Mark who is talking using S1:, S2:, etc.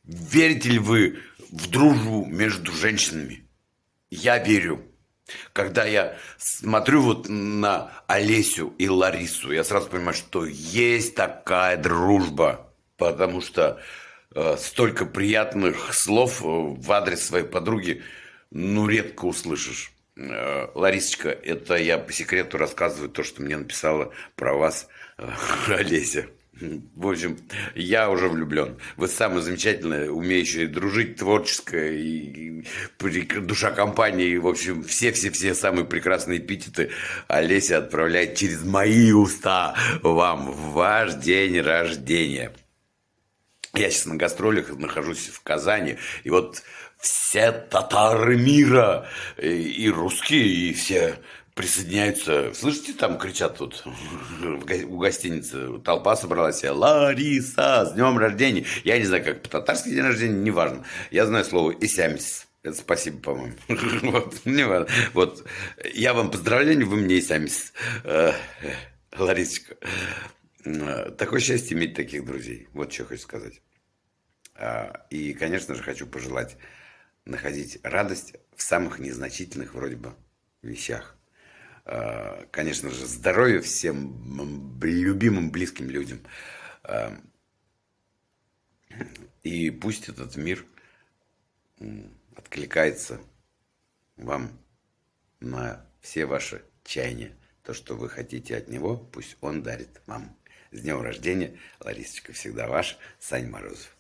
S1: Верите ли вы в дружбу между женщинами? Я верю. Когда я смотрю вот на Олесю и Ларису, я сразу понимаю, что есть такая дружба, потому что столько приятных слов в адрес своей подруги, ну, редко услышишь. Ларисочка, это я по секрету рассказываю то, что мне написала про вас Олеся. В общем, я уже влюблен. Вы самая замечательная, умеющая дружить, творческая душа компании. В общем, все самые прекрасные эпитеты Олеся отправляет через мои уста вам в ваш день рождения. Я сейчас на гастролях нахожусь в Казани, и вот все татары мира, и русские, и все присоединяются. Слышите, там кричат тут у гостиницы, толпа собралась, Лариса, с днем рождения. Я не знаю, как по-татарски день рождения, неважно. Я знаю слово «исямис». Это спасибо, по-моему. Вот, неважно. Вот, я вам поздравляю, вы мне «исямис». Ларисочка. Такое счастье иметь таких друзей. Вот что хочу сказать. И, конечно же, хочу пожелать находить радость в самых незначительных вроде бы вещах. Конечно же, здоровья всем любимым, близким людям. И пусть этот мир откликается вам на все ваши чаяния. То, что вы хотите от него, пусть он дарит вам. С днем рождения, Ларисочка, всегда ваш Саня Морозов.